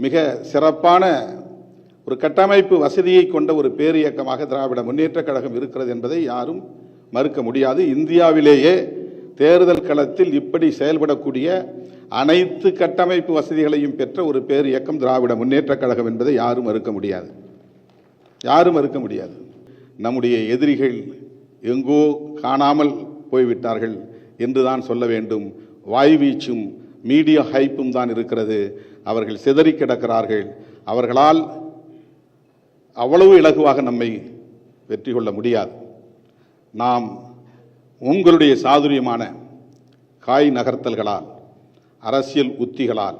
மிக சிறப்பான ஒரு கட்டமைப்பு வசதியை கொண்ட ஒரு பேரியக்கமாக திராவிட முன்னேற்றக் கழகம் இருக்கிறது என்பதை யாரும் மறுக்க முடியாது. இந்தியாவிலேயே தேர்தல் களத்தில் இப்படி செயல்படக்கூடிய அனைத்து கட்டமைப்பு வசதிகளையும் பெற்ற ஒரு பேரியக்கம் திராவிட முன்னேற்றக் கழகம் என்பதை யாரும் மறுக்க முடியாது. நம்முடைய எதிரிகள் எங்கோ காணாமல் போய்விட்டார்கள் என்றுதான் சொல்ல வேண்டும். வாய்வீச்சும் மீடியா ஹைப்பும் தான் இருக்கிறது. அவர்கள் சிதறி கிடக்கிறார்கள். அவர்களால் அவ்வளவு இலகுவாக நம்மை வெற்றி கொள்ள முடியாது. நாம் உங்களுடைய சாதுரியமான காய் நகர்த்தல்களால், அரசியல் உத்திகளால்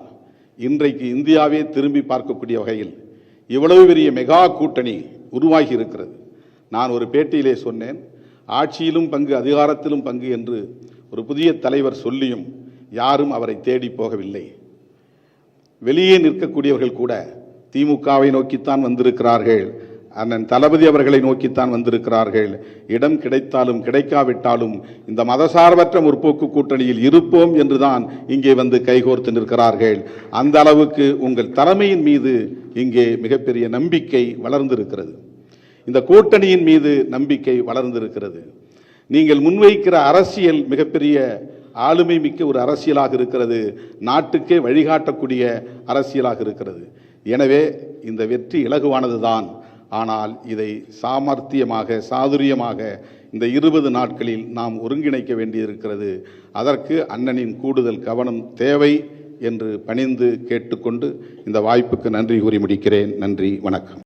இன்றைக்கு இந்தியாவே திரும்பி பார்க்கக்கூடிய வகையில் இவ்வளவு பெரிய மெகா கூட்டணி உருவாகி இருக்கிறது. நான் ஒரு பேட்டியிலே சொன்னேன், ஆட்சியிலும் பங்கு அதிகாரத்திலும் பங்கு என்று ஒரு புதிய தலைவர் சொல்லியும் யாரும் அவரை தேடி போகவில்லை. வெளியே நிற்கக்கூடியவர்கள் கூட திமுகவை நோக்கித்தான் வந்திருக்கிறார்கள், அண்ணன் தளபதி அவர்களை நோக்கித்தான் வந்திருக்கிறார்கள். இடம் கிடைத்தாலும் கிடைக்காவிட்டாலும் இந்த மதசார்பற்ற முற்போக்கு கூட்டணியில் இருப்போம் என்றுதான் இங்கே வந்து கைகோர்த்து நிற்கிறார்கள். அந்த அளவுக்கு உங்கள் தலைமையின் மீது இங்கே மிகப்பெரிய நம்பிக்கை வளர்ந்திருக்கிறது. இந்த கூட்டணியின் மீது நம்பிக்கை வளர்ந்திருக்கிறது. நீங்கள் முன்வைக்கிற அரசியல் மிகப்பெரிய ஆளுமை மிக்க ஒரு அரசியலாக இருக்கிறது. நாட்டுக்கே வழிகாட்டக்கூடிய அரசியலாக இருக்கிறது. எனவே இந்த வெற்றி இலகுவானதுதான். ஆனால் இதை சாமர்த்தியமாக, சாதுரியமாக இந்த 20 நாட்களில் நாம் ஒருங்கிணைக்க வேண்டியிருக்கிறது. அதற்கு அண்ணனின் கூடுதல் கவனம் தேவை என்று பணிந்து கேட்டுக்கொண்டு இந்த வாய்ப்புக்கு நன்றி கூறி முடிக்கிறேன். நன்றி, வணக்கம்.